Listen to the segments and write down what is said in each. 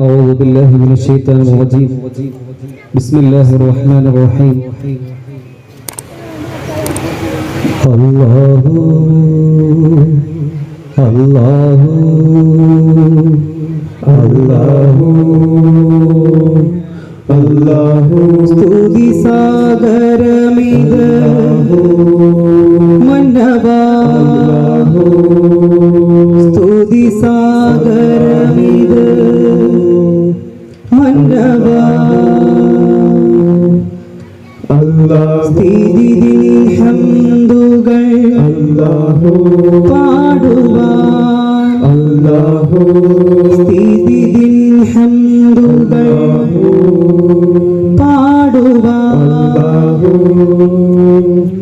أعوذ بالله من الشيطان الرجيم. بسم الله الرحمن الرحيم. الله الله الله الله സ്തുതി സാഗരമിത് മന്നവാ സ്തുതി സാഗരമിത് മന്നവാ സ്തുതിദിൻ ഹംദുകൾ പാടുവാൻ സ്തുതിദിൻ ഹംദുകൾ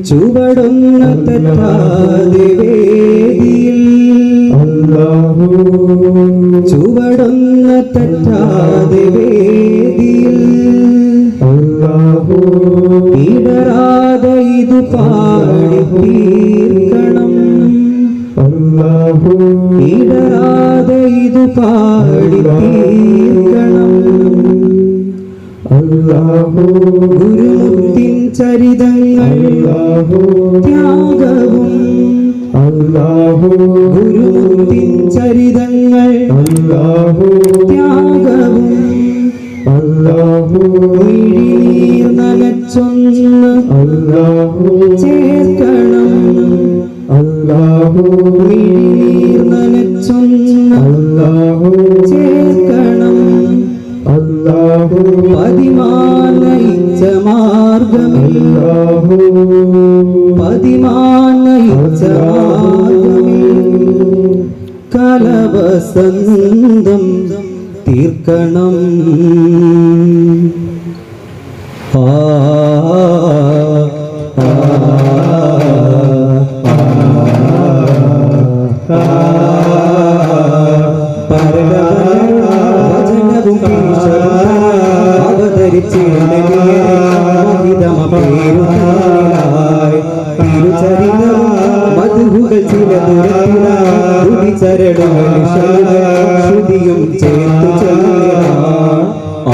ചുവടുന്ന തെറ്റാതെ വേദിയിൽ ചുവടുന്ന തെറ്റാതെ വേദിയിൽ ഇടറാതെ ഇത് പാടി തീർക്കണം ഇടറാതെ ഇത് പാടി തീർക്കണം ഗുരുമുക്തിൻ ചരിതങ്ങൾ ത്യാഗവും ഗുരുമുക്തിൻ ചരിതങ്ങൾ ത്യാഗവും മിഴിനീർ നനച്ചൊന്ന് ചേർക്കണം മിഴിനീർ നനച്ചൊന്ന് ചേർക്കണം പതിമാനയിച്ച മാർഗമിൽ പതിമാനയിച്ച മാർഗമിൽ കലവസന്തം തീർക്കണം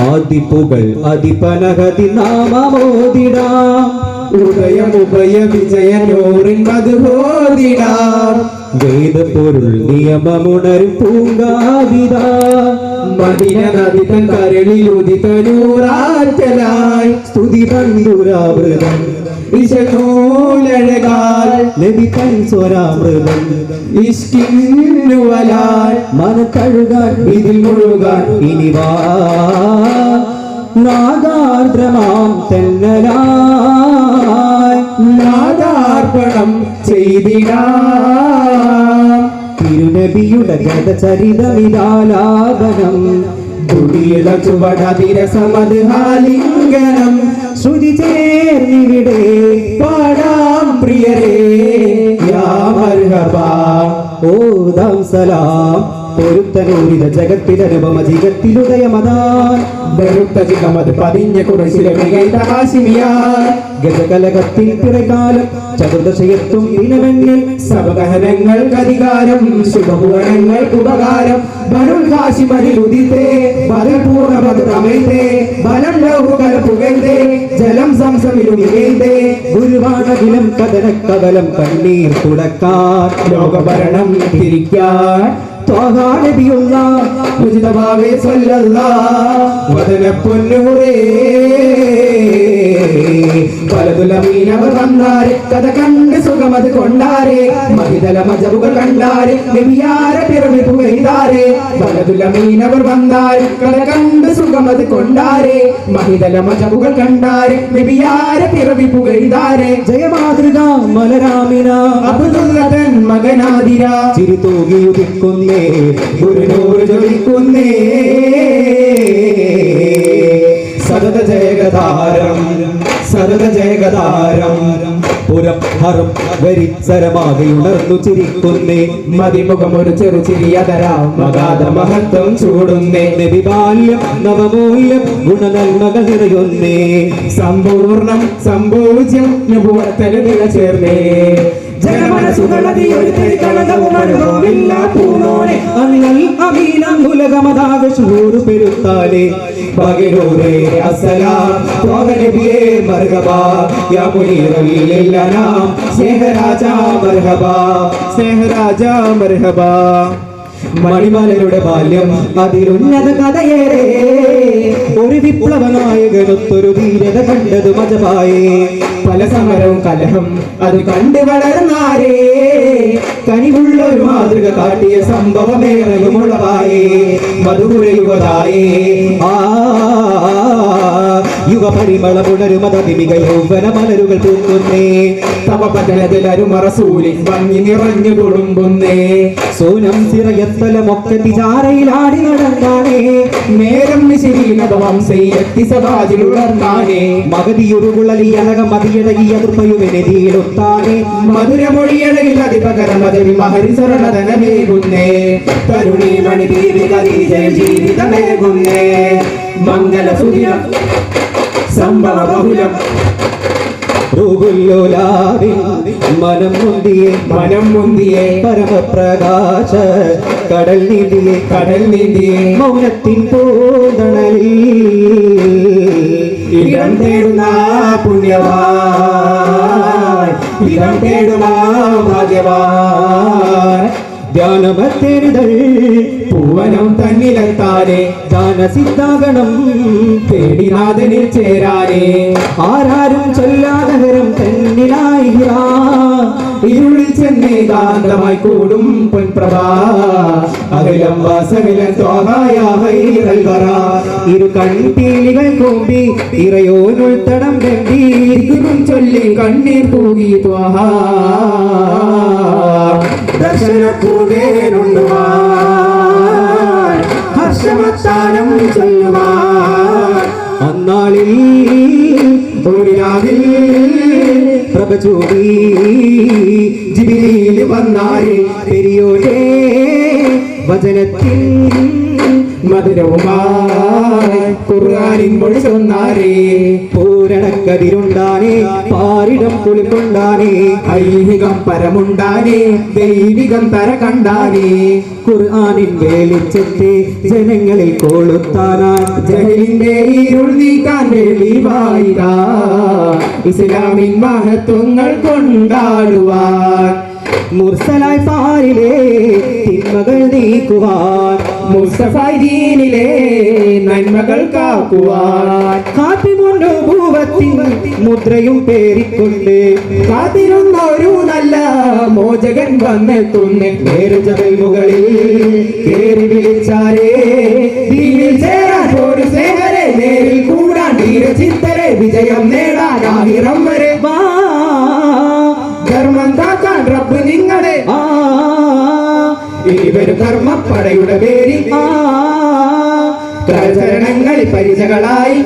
ആദിപ്പുകൾ അധിപനഹതി നാമമോദിടാം ഉദയമുഭയ വിജയനൂറിൻ മധുബോധിടാം വേദപ്പൊരുൾ നിയമമുണരും പൂങ്കാവിത മദിന നദി തൻ കരളിലുദിതനൂറാറ്റലായി സ്തുതി പണ്ടുരാവൃതം വിശനൂലഴകാൽ നബി തൻ സ്വരാമൃതം ഇഷ്കിന്നുവലാൽ മനക്കഴുകാൻ ഇതിൽ മുഴുകാൻ ഇനി വാ നാഗാർദ്രമാം തെന്നലായി നാദാർപ്പണം ചെയ്തിടാം തിരുനബിയുടെ ഗതചരിതമിതാലാപനം തുടിയിള ചുവടതിരസമത് ഹാലിംഗനം ശ്രുതി ചേർന്നിവിടെ പാടാം പ്രിയരേ യാ മർഹബാ ഓദാം സലാം പൊരുത്തനൂരിത ജഗത്തിലനുപമ ജിഗത്തിലുദയമതാൻ വെറുത്തജികമത് പതിഞ്ഞ കുറച്ചിലെ മികൈത ഹാസിമിയാൻ ഗജകലകത്തിൽ പിറകാലം ചതുർദശയത്തും ഇനവെണ്ണിൽ സവദഹനങ്ങൾക്ക് അധികാരം ശുഭപൂരണങ്ങൾക്ക് ഉപകാരം ബനുൽ ഹാഷിമതിൽ ഉദിത്തേ ബദൽ പൂർണ്ണ ബദുറമൈതേ ബലം ലൗഹുകല പുകഴ്തേ ജലം സംസമിലും ഇകഴ്തേ ഗുരുവാണകിലം കഥനക്കവലം കണ്ണീർ തുടക്കാൻ ലോകഭരണം തിരിക്കാൻ ത്വാഹാനബിയുള്ള ഉചിതഭാവേ സ്വല്ലല്ലാഹ് വദന പൊന്നൂരേ പലതുലമീനവർ വന്നാരെ കഥ കണ്ട് സുഖമത് കൊണ്ടാരെ മഹിതല മജബുകൾ കണ്ടാരെ നബിയാരെ പിറവി പുകഴ്താരെ പലതുലമീനവർ വന്നാരെ കഥ കണ്ട് സുഖമത് കൊണ്ടാരെ മഹിതല മജബുകൾ കണ്ടാരെ നബിയാരെ പിറവി പുകഴ്താരെ ജയമാതൃക മലരാമിന അബ്ദുല്ലതൻ മകനാദിര ചിരിതൂകിയുദിക്കുന്നേ ഗുരുനൂർ ജ്വലിക്കുന്നേ സതത ജയഗതാരം സതത ജയഗതാരം പുരഹറും വരിസരമാകെ ഉണർന്നു ചിരിക്കുന്നേ മതിമുഖമൊരു ചെറു ചിരിയതരാം മകാത മഹത്വം ചൂടുന്നേ നബിബാല്യം നവമൂല്യം ഗുണനന്മകൾ നിറയുന്നേ സമ്പൂർണം സംഭൂജ്യം നബുവത്തന് നില ചേർന്നേ ജനമനസുകളതിയൊരുത്തരി കളങ്കവും അനുഭവമില്ല പൂമോനെ അന്നൽ അമീനം ഉലകമതാകെ ഷൂറു പെരുത്താലേ ബഗിലൂരേ അസ്സലാം ത്വാഹ നബിയേ മർഹബാ യാ മുനീറൽ ലില്ലനാം സ്നേഹരാജാ മർഹബാ സ്നേഹരാജാ മർഹബാ മണിമലരുടെ ബാല്യം അതിലുന്നത കഥയേറെ ഒരു വിപ്ലവ നായകനൊത്തൊരു ധീരത കണ്ടത് മജബായേ പല സമരവും കലഹം അത് കണ്ടു വളർന്നാരേ കനിവുള്ള ഒരു മാതൃക കാട്ടിയ സംഭവമേറെയുമുള്ളതായേ മധുര യുവതായേ യുവപരിമളമുണരുമതമിക യൗവന മലരുകൾ പൂക്കുന്നേ തവ പതനതിലരുമറസൂലിൻ ഭംഗി നിറഞ്ഞു തുളുമ്പുന്നേ സോനം സിറയത്തലമൊക്കെ തിജാരയിലാടി നടന്നാനേ നേരം നിശീലവംശയെത്തി സദാജിലുണർന്നാനേ മകതിയുരുകുളലിയലക മതിയടകിയ കൃപയുവിനെതിയിലൊത്താനേ മധുരമൊഴിയഴകിൽ അതിപകരമതിൽ മഹരിസരണതനമേകുന്നേ തരുണി മണി ദീപിക ജീവിതമേകുന്നേ മംഗള സുദിനം സംഭവ ബഹുലം മനം മുന്തിയെ പരമപ്രകാശ കടൽ നീന്തിയെ മൗനത്തിൻ പൂതണലിൽ ഇടം തേടുന്ന പുണ്യവാൻ ഇടം തേടുന്ന ഭാഗ്യവാൻ ധ്യാനമത്തേരിതൾ പൂവനം തന്നിലെത്താനേ ദാനസിദ്ധാഗണം തേടിനാഥനിൽ ചേരാനേ ആരാരും ചൊല്ലാനഗരം തന്നിലായി ഇരുളിൽ ചെന്നേ കാന്തമായി കൂടും പൊൻപ്രഭാ അഖിലം വാസവിലൻ ഇരു കൺപീലികൾ കൂമ്പി ഇറയോനുൾത്തടം കണ്ടി ചൊല്ലി കണ്ണീർ തൂകി ത്വാഹാ ദർശനപ്പൂവേനുണ്ടുവാൻ ഹർഷമത്താനം ചൊല്ലുവാൻ അന്നാളിൽ ഒരു രാവിൽ പ്രഭ ചൂടി ജിബിലിയിൽ വന്നാരി പെരിയോരേ വചനത്തിൻ മധുരവുമായി ഖുർആനിൻ മൊഴി ചൊന്നാരേ പൂരണക്കതിരുണ്ടാനേ പാരിടം കുളിക്കൊണ്ടാനേ ഐഹികം പരമുണ്ടാനേ ദൈവികം തര കണ്ടാനേ ഖുർആനിൻ വെളിച്ചത്തെ ജനങ്ങളിൽ കൊളുത്താനാൻ ജഹലിന്റെ ഇരുൾ നീക്കാൻ വെളിവായിതാ ഇസ്ലാമിൻ മഹത്വങ്ങൾ കൊണ്ടാടുവാൻ മുർസലായി പാരിലെ തിന്മകൾ നീക്കുവാൻ മുസ്തഫായി ദീനിലെ നന്മകൾ കാക്കുവാൻ കാത്തിമുണ്ടു ഭൂവത്തിൻ മുദ്രയും പേരിക്കൊണ്ട് കാത്തിരുന്ന ഒരു നല്ല മോചകൻ വന്നെത്തുന്നേ നേരുജകൾ മുകളിൽ കേറി വിളിച്ചാരേ ദീനിൽ ചേരാൻ ഒരു സ്നേഹരെ നേരിൽ കൂടാൻ ധീരചിത്തരെ വിജയം നേടാൻ ആയിരം വരെ വാ ധർമ്മം കാക്കാൻ റബ്ബ് നിങ്ങളെ ഇവര് ധർമ്മപ്പടയുടെ പേരിൽ ചരണങ്ങളിൽ പരിചകളായി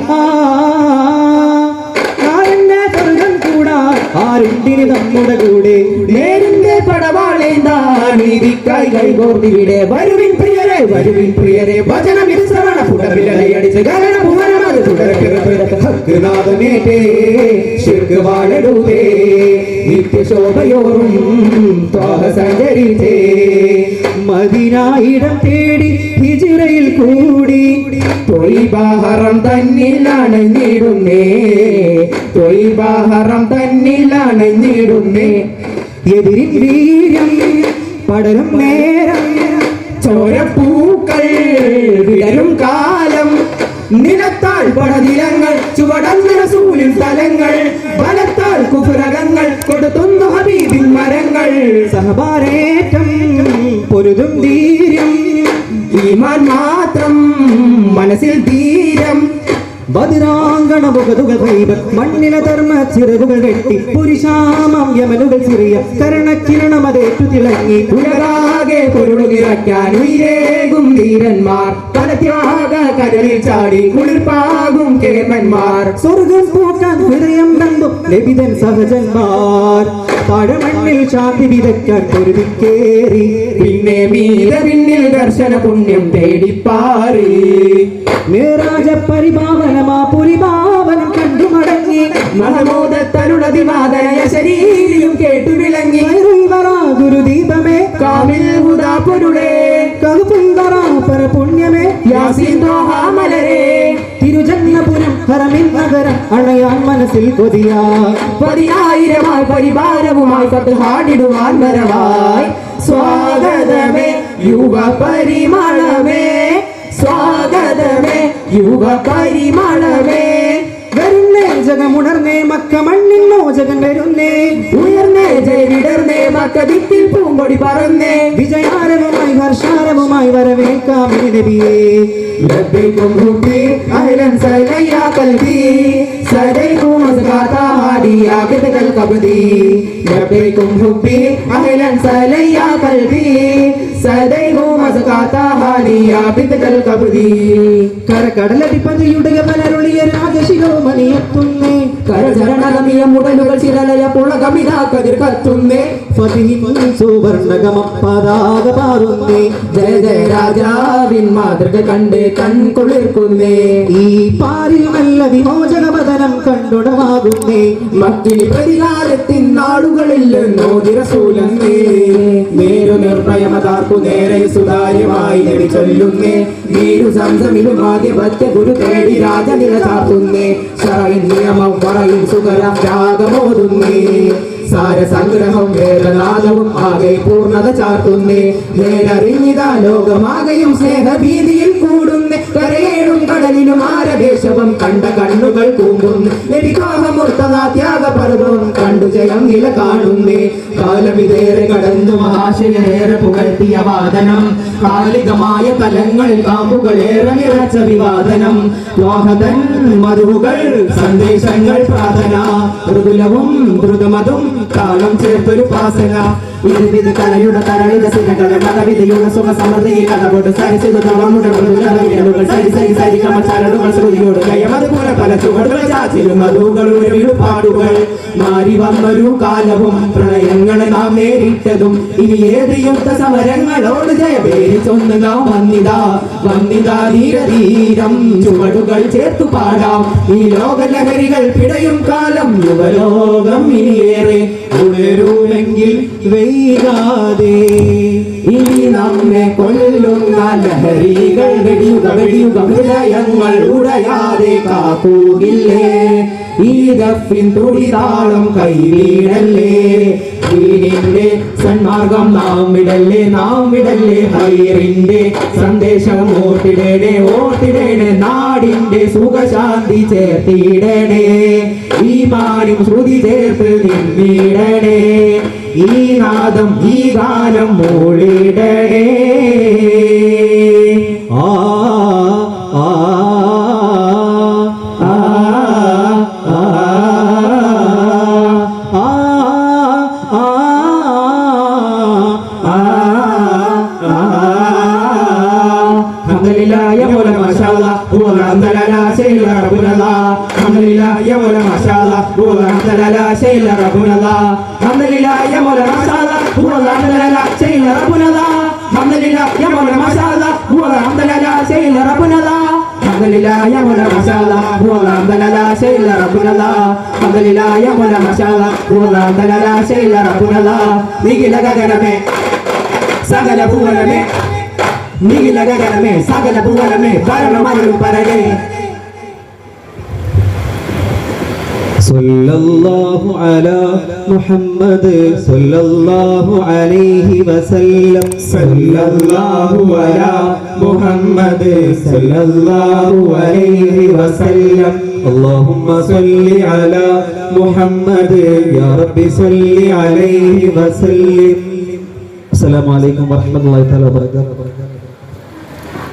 സ്വർഗം കൂടാൻ ആരുണ്ടിന് നമ്മുടെ കൂടെ നേരിന്റെ പടവാളേന്താൻ നീതിക്കായി കൈകോർത്തിവിടെ വരുവിൻ പ്രിയരെ വചനം ശ്രവണ പുടവിലടിച്ച് ഗണപുരമത് തുടർനാഥമേറ്റേ ശിർക്ക് വാഴടൂതേ നിത്യശോഭയോറും ത്വാഹ സഞ്ചരിച്ചേ മദീനായിടം തേടി ഹിജ്റയിൽ കൂടി തൊയ്ബാഹറം തന്നിലാണ് നീടുന്നേ തൊയ്ബാഹറം തന്നിലാണ് നീടുന്നേ എതിരിൻ വീര്യം പടരും നേരം ചോരപ്പൂക്കൾ വിടരും കാലം നിലത്താൽ പടതിലങ്ങൾ ചുവടന്ന റസൂലിൻ സ്ഥലങ്ങൾ ബലത്താൽ കുഫുരകങ്ങൾ കൊടുത്തുന്നു ഹബീബിൻ മരങ്ങൾ സഹപാരേറ്റം പൊരുതും ധീര്യം ഈമാൻ മാത്രം മനസ്സിൽ ധീരം ബദിരാങ്കണ മുഖതുകൾ വൈബ മണ്ണിന ധർമ്മ ചിറകുകൾ വെട്ടി പുരുഷാമം യമനുകൾ സിറിയ കരണക്കിരണമതേറ്റു തിളങ്ങി ഉലകാകെ പൊരുളുകിറക്കാൻ ഉയരേകും ധീരന്മാർ പലത്യാഗ കരളിൽ ചാടി കുളിർപ്പാകും കേമന്മാർ സ്വർഗം പൂക്കാൻ ഹൃദയം നമ്പും ലഭിതൻ സഹജന്മാർ താഴമണ്ണിൽ ശാന്തി വിതയ്ക്കാൻ പൊരുതിക്കേറി പിന്നെ മീത പിന്നിൽ ദർശന പുണ്യം തേടിപ്പാറി മേരാജ പരിപാവനമാ പുരിപാവനം കണ്ടു മടങ്ങി മടങ്ങി മഹമൂദത്തരുളതിമാതനയ ശരീരം കേട്ടു വിളങ്ങി ഗുരുദീപമേ കാമിൽ ഹുദാ പൊരുളേ കകുപുന്തറ പരപുണ്യമേ യാസീൻ ത്വാഹ മലരേ തിരുജന്നപുരം ഹറമിൻ നഗരം അണയാൻ മനസ്സിൽ കൊതിയാ പതിനായിരമായി പരിവാരവുമായി കത്തുഹാടിടുവാൻ വരവായി സ്വാഗതമേ യുവ പരിമളമേ സ്വാഗതമേ യുവ പരിമളമേ വരുന്നേ ജഗമുണർന്നേ മക്ക മണ്ണിൻ മോചകൻ വരുന്നേ ഉയർന്നേ ജയവിടർന്നേ മക്കദിത്തിൽ പൂമ്പൊടി പറന്നേ വിജയാരവുമായി ഹർഷാരവുമായി വരവേൽക്കാം ഈ നബിയേ ലബ്ബൈക്കും ഹുബ്ബി അഹ്ലൻ സലയ്യാ ഖൽബി സദൈകും മസ്കാതാ ഹാദിയാ കിതകൽ ഖബ്ദി ലബ്ബൈക്കും ഹുബ്ബി അഹ്ലൻ സലയ്യാ ഖൽബി സദൈകും മസ്കാതാ ഹാദിയാ കിതകൽ ഖബ്ദി കരകടലടിപ്പതിയുടെ മലരുളിയ രാജശിരോമണിയെത്തുന്നേ കരചരണഗമിയ മുടലുകൾ ചിരലയ പുളകമിതാ കതിർ കത്തുന്നേ ഫതിഹിൻ സുവർണഗമ പതാക പാറുന്നേ ജയ ജയ രാജാവിൻ മാതൃക കണ്ട് കൺകുളിർക്കുന്നേ ഈ പാരിൽ നല്ല വിമോചന വദനം കണ്ടുടമാകുന്നേ മക്കിനി പ്രതികാരത്തിൻ നാടുകളിൽ നോദിറസൂലന്നേ നേരു നിർഭയമതാർക്കു നേരെ സുതാര്യമായി നബി ചൊല്ലുന്നേ നീരു സംസമിലും ആദ്യപത്യ ഗുരു തേടി രാജനില ചാർത്തുന്നേ ശറയിൻ നിയമം പറയും സുഖരം രാഗമോതുന്നേ സാരസംഗ്രഹം വേദനാദവും ആകെ പൂർണ്ണത ചാർത്തുന്നേ നേരറിഞ്ഞിതാ ലോകമാകെയും സ്നേഹഭീതിയിൽ കൂടുന്നേ കരയേഴും കടലിലും ആരദേശവും കണ്ട കണ്ണുകൾ കൂമ്പുന്നു ത്യാഗപർവം കണ്ടു ജയം നില കാണുന്നേ കാലമിതേറെ കടന്നു മഹാശയേറെ പുകഴ്ത്തിയ വാദനം കാലികമായ തലങ്ങളിൽ കാമ്പുകളേറെ നിറച്ച വിവാദനം ലോഹതൻ മധുകൾ സന്ദേശങ്ങൾ പ്രാർത്ഥന മൃദുലവും ദ്രുതമതും കാലം ചേർത്തൊരു പാസന ഇത് കലയുടെ തരളിത സിനകളെ മതവിധിയുടെ സുഖ സമൃദ്ധിയിൽ കഥകൊണ്ട് സരിച്ചിടുകൾ സരി സരി സരിക്കമ ചരടുകൾ ശ്രുതിയോട് കയമതുപോലെ പല ചുവടുകൾ ചാച്ചിലും മധുകളുടെ വീടുപാടുകൾ മാറി വന്നൊരു കാലവും പ്രണയങ്ങളെ നാം നേരിട്ടതും ഇനി ഏത് യുദ്ധ സമരങ്ങളോട് ജയപേരി ചൊന്നുക വന്നിതാ ധീരധീരം ചുവടുകൾ ചേർത്തു പാടാം ഈ ലോകലഹരികൾ പിടയും കാലം യുവലോകം ഇനിയേറെ ഉണരൂമെങ്കിൽ വൈകാതെ ഇനി നമ്മെ കൊല്ലുന്ന ലഹരികൾ വെടിയുക ഹൃദയങ്ങൾ ഉടയാതെ കാക്കൂകില്ലേ ഈ ദഫിൻ തുടിതാളം കൈവീടല്ലേ ദീനിന്റെ സന്മാർഗം നാം വിടല്ലേ ഹൈറിന്റെ സന്ദേശം ഓട്ടിടേണേ നാടിന്റെ സുഖശാന്തി ചേർത്തിടണേ ഈമാനും ശ്രുതി ചേർത്ത് നിന്നിടണേ ഈ നാദം ഈ ഗാനം മൂളിടണേ ആ ആ Alhamdulillah ya Mola mashallah wa alhamdulillah sayyidina rabbuna Alhamdulillah ya Mola mashallah wa alhamdulillah sayyidina rabbuna Alhamdulillah ya Mola mashallah wa alhamdulillah sayyidina rabbuna Alhamdulillah ya Mola mashallah wa alhamdulillah sayyidina rabbuna Alhamdulillah ya Mola mashallah wa alhamdulillah sayyidina rabbuna Alhamdulillah ya Mola mashallah wa alhamdulillah sayyidina rabbuna Nigila gaganame sagala pugalame Nigila gaganame sagala pugalame Baranamalu parade സല്ലല്ലാഹു അലാ മുഹമ്മദ് സല്ലല്ലാഹു അലൈഹി വസല്ലം സല്ലല്ലാഹു അലാ മുഹമ്മദ് സല്ലല്ലാഹു അലൈഹി വസല്ലം اللهم صل على محمد يا رب صل عليه وسلم السلام عليكم ورحمة الله تعالى وبركاته